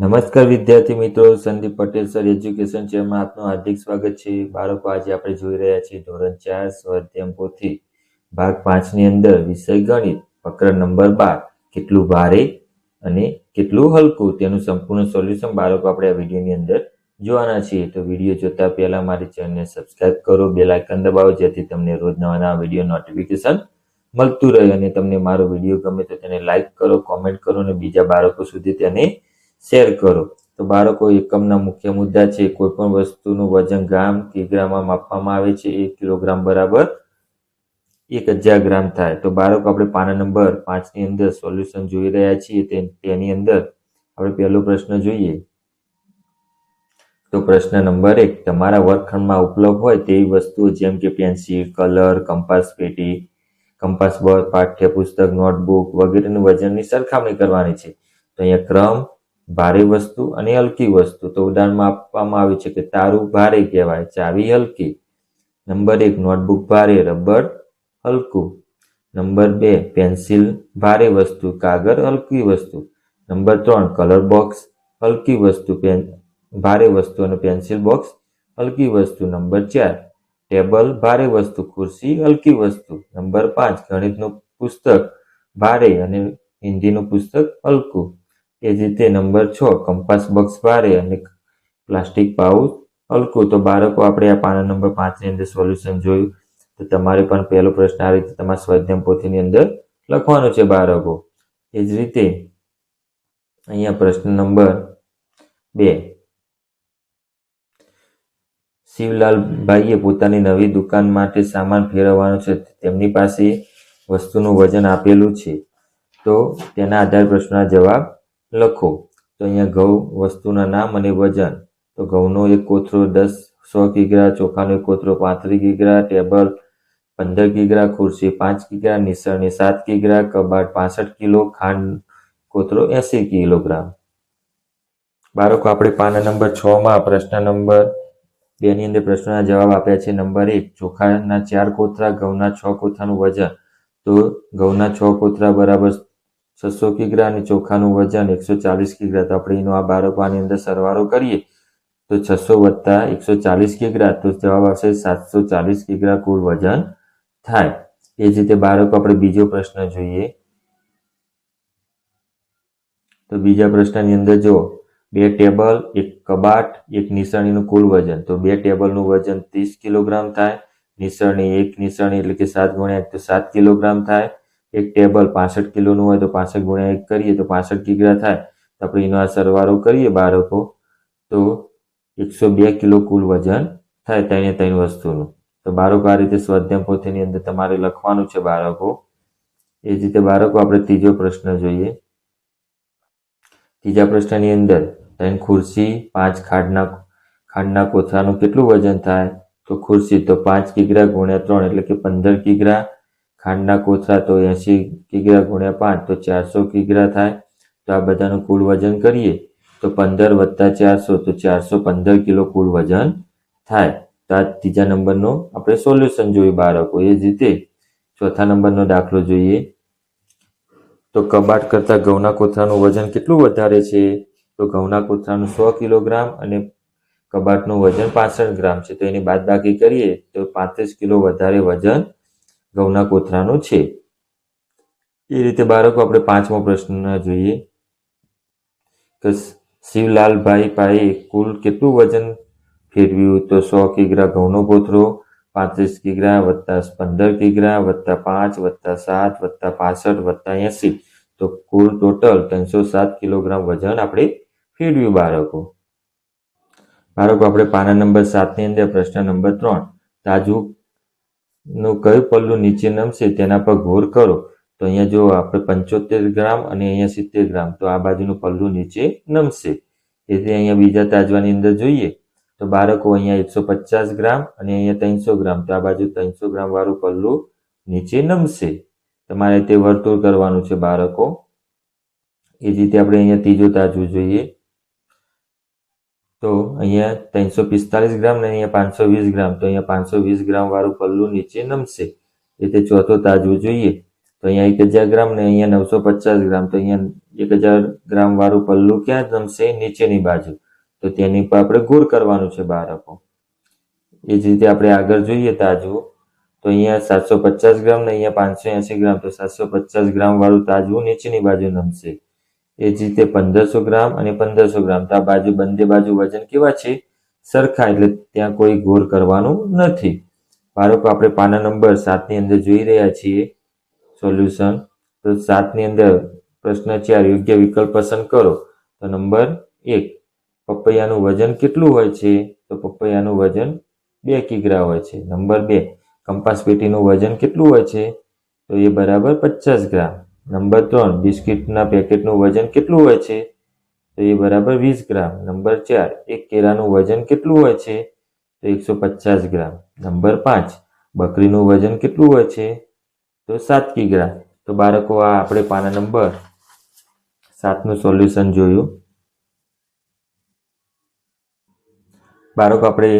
નમસ્કાર વિદ્યાર્થી મિત્રો, સંદીપ પટેલ સર એજ્યુકેશન ચેનલમાં આપનું હાર્દિક સ્વાગત છે। બાળકો, આજે આપણે જોઈ રહ્યા છીએ ધોરણ 4 સ્વાધ્યાય પોથી ભાગ 5 ની અંદર વિષય ગણિત પ્રકરણ નંબર 12 કેટલું ભારે અને કેટલું હલકું તેનું સંપૂર્ણ સોલ્યુશન બાળકો આપણે આ વિડીયોની અંદર જોવાના છીએ। તો વિડીયો જોતા પહેલા મારી ચેનલને સબસ્ક્રાઇબ કરો, બેલ આઇકન દબાવો જેથી તમને રોજ નવા વિડીયો નોટિફિકેશન મળતું રહે અને તમને મારો વિડીયો ગમે તો તેને લાઈક કરો, કોમેન્ટ કરો અને બીજા બાળકો સુધી તેને શેર કરો। તો બાળકો, એકમના મુખ્ય મુદ્દા છે કોઈ પણ વસ્તુનું વજન ગ્રામ કિગ્રામાં માપવામાં આવે છે। 1 કિલોગ્રામ બરાબર 1000 ગ્રામ થાય। તો બાળકો, આપણે પાના નંબર 5 ની અંદર સોલ્યુશન જોઈ રહ્યા છીએ। તેની અંદર આપણે પહેલો પ્રશ્ન જોઈએ તો પ્રશ્ન નંબર 1, તમારા વર્ગખંડમાં ઉપલબ્ધ હોય તેવી વસ્તુઓ જેમ કે પેન્સિલ, કલર, કંપાસ પેટી, કંપાસ બોક્સ, પાઠ્યપુસ્તક, નોટબુક વગેરેનું વજનની સરખામણી કરવાની છે। તો અહીંયા ક્રમ, ભારે વસ્તુ અને હલકી વસ્તુ। તો ઉદાહરણમાં આપવામાં આવ્યું છે કે તારું ભારે કહેવાય, ચાવી હલકી। નંબર 1, નોટબુક ભારે, રબર હલકું। નંબર 2, પેન્સિલ ભારે વસ્તુ, કાગળ હલકી વસ્તુ। નંબર 3, કલર બોક્સ હલકી વસ્તુ, ભારે વસ્તુ અને પેન્સિલ બોક્સ હલકી વસ્તુ। નંબર 4, ટેબલ ભારે વસ્તુ, ખુરશી હલકી વસ્તુ। નંબર 5, ગણિતનું પુસ્તક ભારે અને હિન્દીનું પુસ્તક હલકું। એ જ રીતે નંબર 6, કંપાસ બોક્સ ભારે અને પ્લાસ્ટિક પાઉચ હલકું। તો બાળકો, આપણે આ પાના નંબર 5 ની અંદર સોલ્યુશન જોયું। તો તમારે પણ પહેલો પ્રશ્ન આ રીતે તમારા સ્વાધ્યાય પોથીની અંદર લખવાનો છે બાળકો। એ જ રીતે અહીંયા પ્રશ્ન નંબર 2, શિવલાલભાઈએ પોતાની નવી દુકાન માટે સામાન ફેરવવાનો છે, તેમની પાસે વસ્તુનું વજન આપેલું છે, તો તેના આધારે પ્રશ્નના જવાબ લખો। તો અહીંયા ઘઉં વસ્તુના નામ અને વજન। તો ઘઉંનો એક કોથળો 100 કિગ્રા, ચોખાનો એક કોથળો 35 કિગ્રા, ટેબલ 15 કિગ્રા, ખુરશી 5 કિગ્રા, નિસરણી 7 કિગ્રા, કબાટ 65 કિલો, ખાંડ કોથળો 80 કિલોગ્રામ। બાળકો, આપણે પાના નંબર 6 માં પ્રશ્ન નંબર 2 ની અંદર પ્રશ્નના જવાબ આપ્યા છે। નંબર 1, ચોખાના 4 કોથળા, ઘઉંના 6 કોથળાનું વજન। તો ઘઉંના 6 કોથળા બરાબર 600 કિગ્રા અને ચોખાનું વજન 140 કિગ્રા। તો આપણે એનો આ બાળકો આની અંદર સરવાળો કરીએ તો 600 વત્તા 140 કિગ્રા, તો જવાબ આવશે 740 કિગ્રા કુલ વજન થાય। એ જ રીતે બાળકો, આપણે બીજો પ્રશ્ન જોઈએ તો બીજા પ્રશ્નની અંદર જો 2 ટેબલ, 1 કબાટ, 1 નિસરણીનું કુલ વજન। તો 2 ટેબલનું વજન 30 કિલોગ્રામ થાય, નિસરણી 1 નિસરણી એટલે કે 7 ગુણ્યા 1 તો 7 કિલોગ્રામ થાય। એક ટેબલ 65 કિલોનું હોય તો 65 ગુણ્યા 1 કરીએ તો 65 કિગ્રા થાય। તો આપણે એનો આ સરવાળો કરીએ બાળકો તો 102 કિલો કુલ વજન થાય ત્રણે વસ્તુનું। તો બાળકો, આ રીતે સ્વાધ્યાય પોથીની અંદર તમારે લખવાનું છે બાળકો। એ જ રીતે બાળકો, આપણે ત્રીજો પ્રશ્ન જોઈએ। ત્રીજા પ્રશ્નની અંદર 3 ખુરશી, 5 ખાંડના કોથળાનું કેટલું વજન થાય? તો ખુરશી તો 5 કિગ્રા ગુણ્યા 3 એટલે કે 15 કિગ્રા, ખાંડના કોથળા તો 80 કિગ્રા ગુણ્યા 5 તો 400 કિગ્રા થાય। તો આ બધાનું કુલ વજન કરીએ તો 15 વત્તા 400 તો 415 કિલો કુલ વજન થાય। તો આ ત્રીજા નંબરનો આપણે સોલ્યુશન જોયું બાળકો। એ જ રીતે ચોથા નંબરનો દાખલો જોઈએ તો કબાટ કરતાં ઘઉંના કોથળાનું વજન કેટલું વધારે છે? તો ઘઉંના કોથળાનું 100 કિલોગ્રામ અને કબાટનું વજન 65 ગ્રામ છે। તો એની બાદબાકી કરીએ તો 35 કિલો વધારે વજન ઘઉંના કોથળાનું છે। એ રીતે બાળકો, આપણે પાંચમો પ્રશ્ન જોઈએ તો શિવલાલભાઈ પાસે કુલ કેટલું વજન ફેરવ્યું? તો 100 કિગ્રા ઘઉંનો કોથળો, 35 કિગ્રા વત્તા 15 કિગ્રા વત્તા 5 વત્તા 7 વત્તા 65 વત્તા 80 તો કુલ ટોટલ 307 કિલોગ્રામ વજન આપણે ફેરવ્યું બાળકો। આપણે પાના નંબર 7 ની અંદર પ્રશ્ન નંબર 3, તાજુનું કયું પલ્લું નીચે નમશે તેના પર ગોર કરો। તો અહીંયા જો આપણે 75 ગ્રામ અને અહીંયા 70 ગ્રામ, તો આ બાજુનું પલ્લું નીચે નમશે। તેથી અહીંયા બીજા તાજવાની અંદર જોઈએ તો બાળકો, અહીંયા 150 ગ્રામ અને અહીંયા 300 ગ્રામ, તો આ બાજુ 300 ગ્રામ વાળું પલ્લું નીચે નમશે। તમારે તે વર્તુળ કરવાનું છે બાળકો। એ જ રીતે આપણે અહીંયા ત્રીજો તાજવું જોઈએ તો અહીંયા 345 ગ્રામ અને અહીંયા 520 ગ્રામ, તો અહીંયા 520 ગ્રામ વાળું પલ્લું નીચે નમશે। એ રીતે ચોથો તાજવું જોઈએ તો અહીંયા 1000 ગ્રામ ને અહીંયા 950 ગ્રામ, તો અહીંયા 1000 ગ્રામ વાળું પલ્લું ક્યાં નમશે? નીચેની બાજુ. તો તેની પર આપણે ગોળ કરવાનું છે બાળકો. એ જ રીતે આપણે આગળ જોઈએ તાજવું, તો અહીંયા 750 ગ્રામ ને અહીંયા 580 ગ્રામ, તો 750 ગ્રામ વાળું તાજવું નીચેની બાજુ નમશે. એ જ રીતે 1500 ગ્રામ અને 1500 ગ્રામ, તો આ બાજુ બંને બાજુ વજન કેવા છે? સરખા, એટલે ત્યાં કોઈ ગોળ કરવાનું નથી. બાળકો આપણે પાના નંબર 7 ની અંદર જોઈ રહ્યા છીએ સોલ્યુશન. તો 7 ની અંદર પ્રશ્ન 4 યોગ્ય વિકલ્પ પસંદ કરો. તો નંબર 1, પપૈયાનું વજન કેટલું હોય છે? તો પપૈયાનું વજન 2 કિગ્રા હોય છે. નંબર 2, કંપાસ પેટીનું વજન કેટલું હોય છે? તો એ બરાબર 50 ગ્રામ. નંબર 3, બિસ્કિટના પેકેટનું વજન કેટલું હોય છે? તો એ બરાબર 20 ગ્રામ. નંબર 4, એક કેળાનું વજન કેટલું હોય છે? તો 150 ગ્રામ. નંબર 5, બકરીનું વજન કેટલું હોય છે? તો 7 કિગ્રા. તો બાળકો આ આપણે પાના નંબર 7નું સોલ્યુશન જોયું. બાળકો આપણે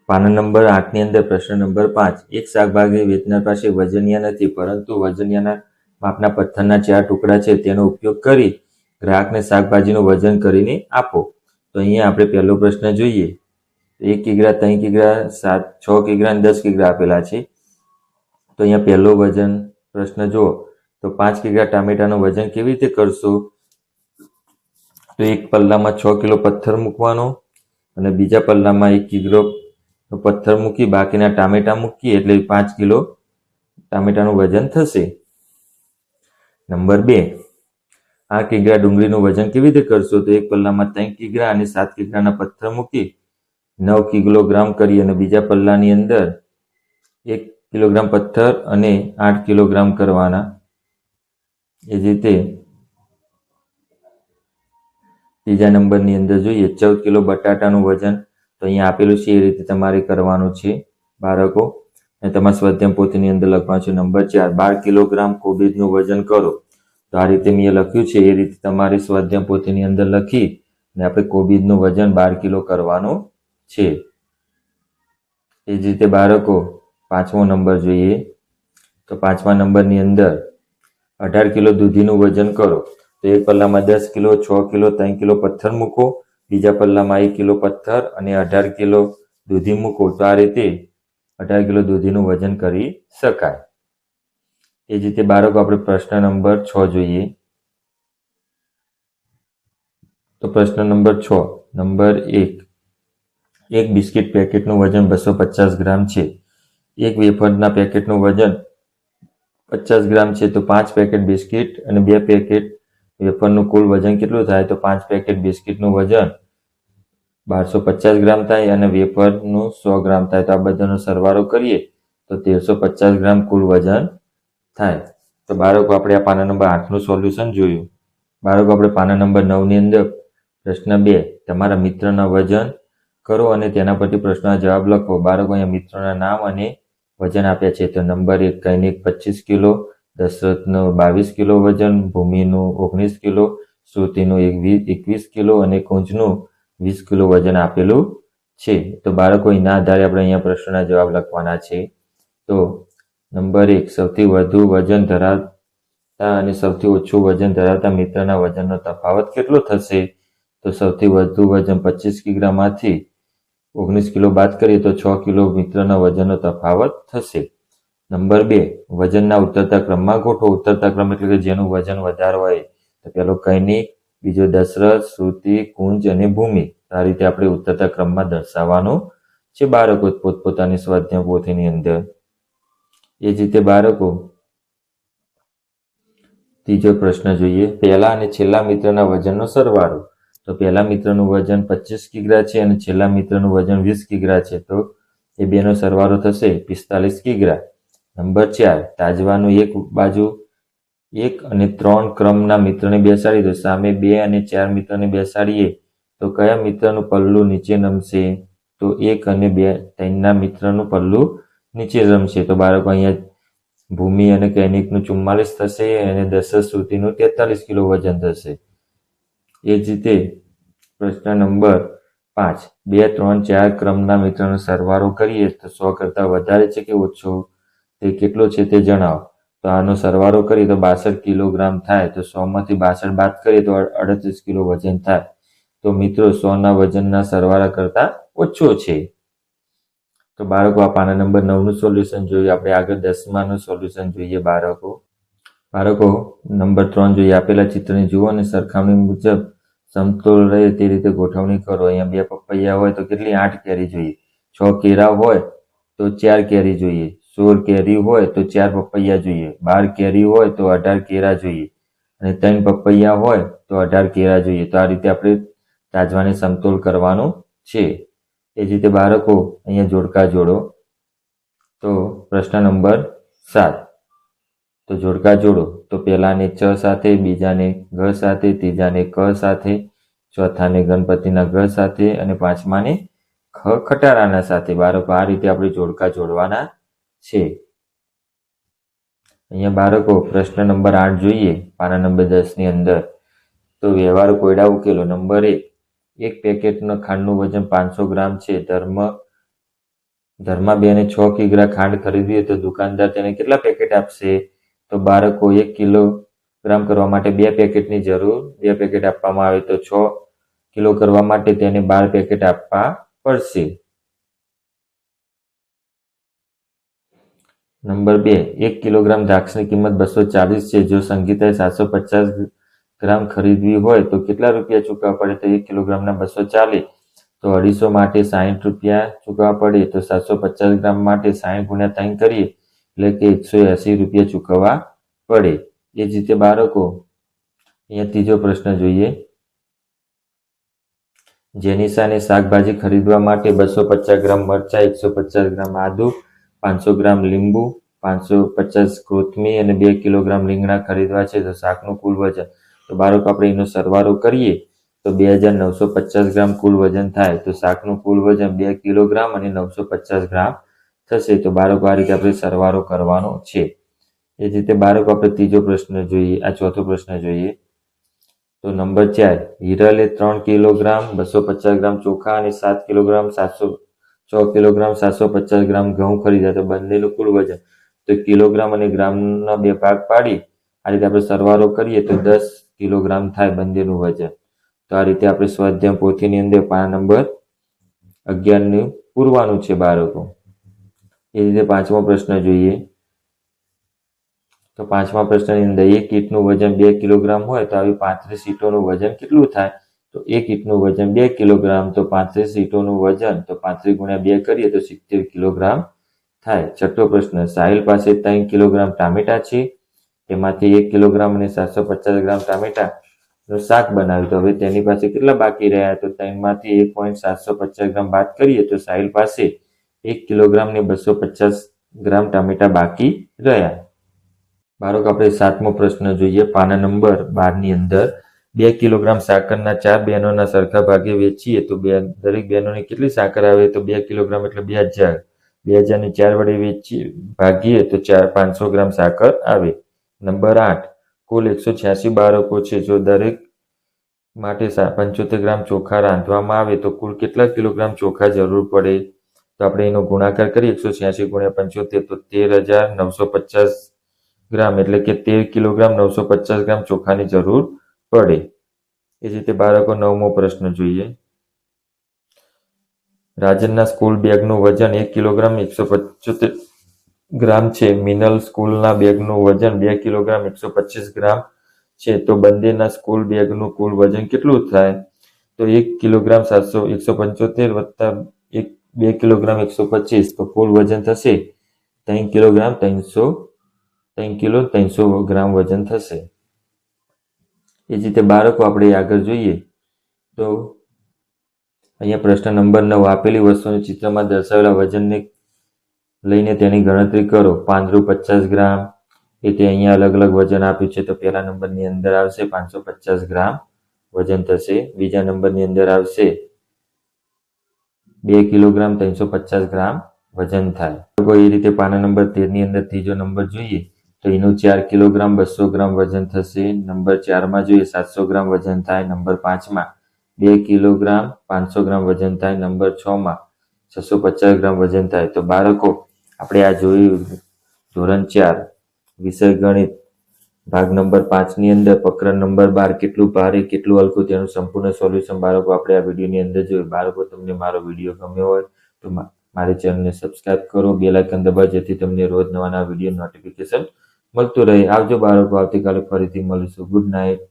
પાના નંબર 8 ની અંદર પ્રશ્ન નંબર 5, એક શાકભાજી વેચનાર પાસે વજનિયા નથી, પરંતુ વજનિયાના માપના પથ્થરના 4 ટુકડા છે, તેનો ઉપયોગ કરી ગ્રાહકને શાકભાજીનું વજન કરીને આપો. તો અહીંયા આપણે પહેલો પ્રશ્ન જોઈએ. 1 કિગ્રા, 3 કિગ્રા, 7, 6 કિગ્રા અને 10 કિગ્રા આપેલા છે. તો અહીંયા પહેલો વજન પ્રશ્ન જુઓ, તો 5 કિગ્રા ટામેટાનું વજન કેવી રીતે કરશો? તો એક પલ્લામાં 6 કિલો પથ્થર મૂકવાનો અને બીજા પલ્લામાં 1 કિલો પથ્થર મૂકી બાકીના ટામેટા મૂકીએ એટલે 5 કિલો ટામેટાનું વજન થશે. નંબર 2, 8 કિગ્રા ડુંગળીનું વજન કેવી રીતે કરશો? તો એક પલ્લામાં 3 કિગ્રા અને 7 કિગ્રાના પથ્થર મૂકી 9 કિલોગ્રામ કરી અને બીજા પલ્લાની અંદર 1 કિલોગ્રામ પથ્થર અને 8 કિલોગ્રામ કરવાના. એ જ રીતે ત્રીજા નંબરની અંદર જોઈએ, 14 કિલો બટાટાનું વજન, તો અહીંયા આપેલું છે એ રીતે તમારે કરવાનું છે બાળકો. અને તમારા સ્વાધ્યાય પોથીની અંદર લખવાનું છે. નંબર 4, 12 કિલોગ્રામ કોબીજનું વજન કરો. તો આ રીતે મેં લખ્યું છે એ રીતે તમારી સ્વાધ્યાય પોથીની અંદર લખી અને આપણે કોબીજનું વજન 12 કિલો કરવાનું છે. એ જ રીતે બાળકો 5મો નંબર જોઈએ. તો 5મા નંબરની અંદર 18 કિલો દૂધીનું વજન કરો. તો એક પલ્લામાં 10 કિલો, 6 કિલો, 3 કિલો પથ્થર મૂકો, બીજા પલ્લામાં 1 કિલો પથ્થર અને 18 કિલો દૂધી મૂકો. તો આ રીતે 18 કિલો દૂધીનું વજન કરી શકાય. એ જ રીતે બાળકો આપણે પ્રશ્ન નંબર 6 જોઈએ. તો પ્રશ્ન નંબર 6, નંબર 1, એક બિસ્કિટ પેકેટનું વજન 250 ગ્રામ છે. એક વેફરના પેકેટનું વજન 50 ગ્રામ છે. તો 5 પેકેટ બિસ્કિટ અને 2 પેકેટ વેફરનું કુલ વજન કેટલું થાય? તો 5 પેકેટ બિસ્કિટનું વજન 1250 ગ્રામ થાય અને વેફરનું 100 ગ્રામ થાય. તો આ બધાનો સરવાળો કરીએ તો 1350 ગ્રામ કુલ વજન થાય. તો બાળકો આપણે આ પાના નંબર 8નું સોલ્યુશન જોયું. બાળકો આપણે પાના નંબર 9 ની અંદર પ્રશ્ન 2, તમારા મિત્રના વજન કરો અને તેના પરથી પ્રશ્નના જવાબ લખો. બાળકો અહીંયા મિત્રોના નામ અને વજન આપ્યા છે. તો નંબર 1, કૈનિક 25 કિલો, દશરથનું 22 કિલો વજન, ભૂમિનું 19 કિલો, શ્રુતિનું 21 કિલો અને કુંજનું 20 કિલો વજન આપેલું છે. તો બાળકો એના આધારે આપણે અહીંયા પ્રશ્નના જવાબ લખવાના છે. તો નંબર 1, સૌથી વધુ વજન ધરાવતા અને સૌથી ઓછું વજન ધરાવતા મિત્રના વજનનો તફાવત કેટલો થશે? તો સૌથી વધુ વજન 25 કિગ્રામાંથી 19 કિલો બાદ કરીએ તો 6 કિલો મિત્રના વજનનો તફાવત થશે. નંબર 2, વજનના ઉતરતા ક્રમમાં ગોઠવો. ઉતરતા ક્રમ એટલે કે જેનું વજન વધારે હોય. તો પહેલો કૈનિક, બીજો દશરથ, શ્રુતિ, કુંજ અને ભૂમિ. આ રીતે આપણે ઉતરતા ક્રમમાં દર્શાવવાનું છે બાળકો પોતપોતાની સ્વાધ્યાય પોથીની અંદર. એ જ રીતે બાળકો ત્રીજો પ્રશ્ન જોઈએ. પહેલા અને છેલ્લા મિત્રના વજનનો સરવાળો. તો પહેલા મિત્રનું વજન 25 કિગ્રા છે અને છેલ્લા મિત્રનું વજન 20 કિગ્રા છે. તો એ બેનો સરવાળો થશે 45 કિગ્રા. નંબર 4, તાજવાનું એક બાજુ 1 અને 3 ક્રમના મિત્રને બેસાડી દો. સામે 2 અને 4 મિત્રને બેસાડીએ તો કયા મિત્રનું પલ્લું નીચે નમશે? તો 1 અને 2, 3ના મિત્રનું પલ્લું નીચે નમશે. તો બાળકો અહીંયા ભૂમિ અને કૈનિકનું 44 થશે અને દશરથ, શ્રુતિનું 43 કિલો વજન થશે. એ જ રીતે પ્રશ્ન નંબર 5, 2, 3, 4 ક્રમના મિત્રનો સરવાળો કરીએ તો 100 કરતાં વધારે છે કે ઓછો? તે કેટલો છે તે જણાવો. તો આનો સરવાળો કરીએ તો 62 કિલોગ્રામ થાય. તો 100 માંથી 62 બાદ કરીએ તો 38 કિલો વજન થાય. તો મિત્રો 100ના વજનના સરવાળા કરતા ઓછો છે. તો બાળકો આ પાના નંબર 9નું સોલ્યુશન જોઈએ. આપણે આગળ 10માનું સોલ્યુશન જોઈએ. બાળકો નંબર 3 જોઈએ. આપેલા ચિત્રની જુઓ અને સરખામણી મુજબ સમતોલ રહે તે રીતે ગોઠવણી કરો. અહીંયા 2 પપૈયા હોય તો કેટલી 8 કેરી જોઈએ. 6 કેળા હોય તો 4 કેરી જોઈએ. 16 કેરી હોય તો 4 પપૈયા જોઈએ. 12 કેરી હોય તો 18 કેળા જોઈએ અને 3 પપૈયા હોય તો 18 કેળા જોઈએ. તો આ રીતે આપણે તાજવાને સમતોલ કરવાનું છે. એ જ રીતે બાળકો અહીંયા જોડકા જોડો. તો પ્રશ્ન નંબર 7. તો જોડકા જોડો. તો પહેલાને ચ સાથે, બીજાને ગ સાથે, ત્રીજાને ક સાથે, ચોથાને ગણપતિના ગ સાથે અને પાંચમાને ખ ખટારાના સાથે. બાળકો આ રીતે આપણે જોડકા જોડવાના છે. અહીંયા બાળકો પ્રશ્ન નંબર 8 જોઈએ. પાના નંબર 10ની અંદર. તો વ્યવહારુ કોયડા ઉકેલો. નંબર 1. એક પેકેટનો ખાંડનું વજન 500 ગ્રામ છે. ધર્માબેને 6 કિગ્રા ખાંડ ખરીદવી તો દુકાનદાર તેને કેટલા પેકેટ આપશે? તો બાળકો 1 કિલોગ્રામ કરવા માટે 2 પેકેટની જરૂર. 2 પેકેટ આપવામાં આવે તો 6 કિલો કરવા માટે તેને 12 પેકેટ આપવા પડશે. નંબર 2. 1 કિલોગ્રામ દ્રાક્ષની કિંમત 240 છે. જો સંગીતાએ 750 ગ્રામ ખરીદવી હોય તો કેટલા રૂપિયા ચૂકવવા પડે? તો 1 કિલોગ્રામના 240 તો 250 માટે 60 રૂપિયા ચૂકવવા પડે. તો 750 ગ્રામ માટે 60 ગુણ્યા 3 કરીએ એટલે કે 180 રૂપિયા ચૂકવવા પડે. એ જ રીતે બાળકો અહીંયા ત્રીજો પ્રશ્ન જોઈએ. જેનિશાને શાકભાજી ખરીદવા માટે 250 ગ્રામ મરચાં, 150 ગ્રામ આદુ, 500 ગ્રામ લીંબુ, 550 કોથમીર અને 2 કિલોગ્રામ રીંગણા ખરીદવા છે. તો શાકનું કુલ વજન. તો બાળકો આપણે એનો સરવાળો કરીએ તો 2950 ગ્રામ કુલ વજન થાય. તો શાકનું કુલ વજન 2 કિલોગ્રામ અને 950 ગ્રામ થશે. તો બાળકો આ રીતે આપણે સરવાળો કરવાનો છે. એ જ રીતે બાળકો આપણે ત્રીજો પ્રશ્ન જોઈએ. આ ચોથો પ્રશ્ન જોઈએ. તો નંબર 4. હિરલે 3 કિલોગ્રામ 250 ગ્રામ ચોખા અને 7 કિલોગ્રામ 6 કિલોગ્રામ 750 ગ્રામ ઘઉં ખરીદ્યા. તો બંનેનું કુલ વજન. તો કિલોગ્રામ અને ગ્રામના 2 ભાગ પાડી આ રીતે આપણે સરવાળો કરીએ તો 10 કિલોગ્રામ થાય બંનેનું વજન. તો આ રીતે આપણે સ્વાધ્યાય પોથીની અંદર પાના નંબર 11નું પૂરવાનું છે બાળકો. એ રીતે પાંચમો પ્રશ્ન જોઈએ. તો પાંચમા પ્રશ્નની અંદર એક ઈંટનું વજન 2 કિલોગ્રામ હોય તો આવી 35 ઈંટોનું વજન કેટલું થાય? તો એક ઈંટનું વજન 2 કિલોગ્રામ તો 35 ઈંટોનું વજન તો 35 ગુણ્યા 2 કરીએ તો 70 કિલોગ્રામ થાય. છઠ્ઠો પ્રશ્ન. સાહિલ પાસે 3 કિલોગ્રામ ટામેટા છે. તેમાંથી 1 કિલોગ્રામ અને 750 ગ્રામ ટામેટાનું શાક બનાવ્યું. તો હવે તેની પાસે કેટલા બાકી રહ્યા? તો 3માંથી 1.750 ગ્રામ બાદ કરીએ તો સાહિલ પાસે 1 કિલોગ્રામ ને 250 ગ્રામ ટામેટા બાકી રહ્યા. બાળકો આપણે 7મો પ્રશ્ન જોઈએ. પાના નંબર 12ની અંદર 2 કિલોગ્રામ સાકરના 4 બહેનોના સરખા ભાગે વેચીએ તો દરેક બહેનોને કેટલી સાકર આવે? તો 2 કિલોગ્રામ એટલે 2000. 2000ને 4 વડે ભાગીએ તો 500 ગ્રામ સાકર આવે. નંબર 8. કુલ 186 બાળકો છે. જો દરેક માટે 75 ગ્રામ ચોખા રાંધવામાં આવે તો કુલ કેટલા કિલોગ્રામ ચોખા જરૂર પડે? તો આપણે એનો ગુણાકાર કરીએ. 186 ગુણ્યા 75 તો 13,950 ગ્રામ એટલે કે 13 કિલોગ્રામ 950 ગ્રામ ચોખાની જરૂર પડે. એ જ રીતે બાળકો 9મો પ્રશ્ન જોઈએ. રાજનના સ્કૂલ બેગનું વજન 1 કિલોગ્રામ 175 ગ્રામ છે. મિનલ સ્કૂલના બેગનું વજન 2 કિલોગ્રામ 125 ગ્રામ છે. તો બંનેના સ્કૂલ બેગનું કુલ વજન કેટલું થાય? તો 1 કિલોગ્રામ 175 વત્તા 2 કિલોગ્રામ 125 તો કુલ વજન થશે 3 કિલોગ્રામ 300 ગ્રામ વજન થશે. એ જ રીતે બાળકો આપણે આગળ જોઈએ. તો અહીંયા પ્રશ્ન નંબર 9. આપેલી વસ્તુને ચિત્રમાં દર્શાવેલા વજનને લઈને તેની ગણતરી કરો. પાંદડું 50 ગ્રામ એટલે અહીંયા અલગ અલગ વજન આપ્યું છે. તો પહેલા નંબરની અંદર આવશે 550 ગ્રામ વજન થશે. બીજા નંબરની અંદર આવશે 2 કિલોગ્રામ 350 ગ્રામ વજન થાય. એ રીતે પાના નંબર 13ની અંદર ત્રીજો નંબર જોઈએ તો એનું 4 કિલોગ્રામ 200 ગ્રામ વજન થશે. નંબર 4માં જોઈએ 700 ગ્રામ વજન થાય. નંબર 5માં 2 કિલોગ્રામ 500 ગ્રામ વજન થાય. નંબર 6માં 650 ગ્રામ વજન થાય. તો બાળકો આપણે આ જોયું ધોરણ 4 વિષય ગણિત ભાગ નંબર 5 ની અંદર પ્રકરણ નંબર 12 કેટલું ભારે કેટલું હલકું તેનું સંપૂર્ણ સોલ્યુશન બાળકો આપણે આ વિડીયોની અંદર જોયું. બાળકો તમને મારો વિડીયો ગમ્યો હોય તો મારી ચેનલને સબસ્ક્રાઇબ કરો, બેલ આઇકન દબાવો જેથી તમને રોજ નવા વિડીયો નોટિફિકેશન મળતું રહે. આવજો બાળકો, આવતીકાલે ફરીથી મળીશું. Good night.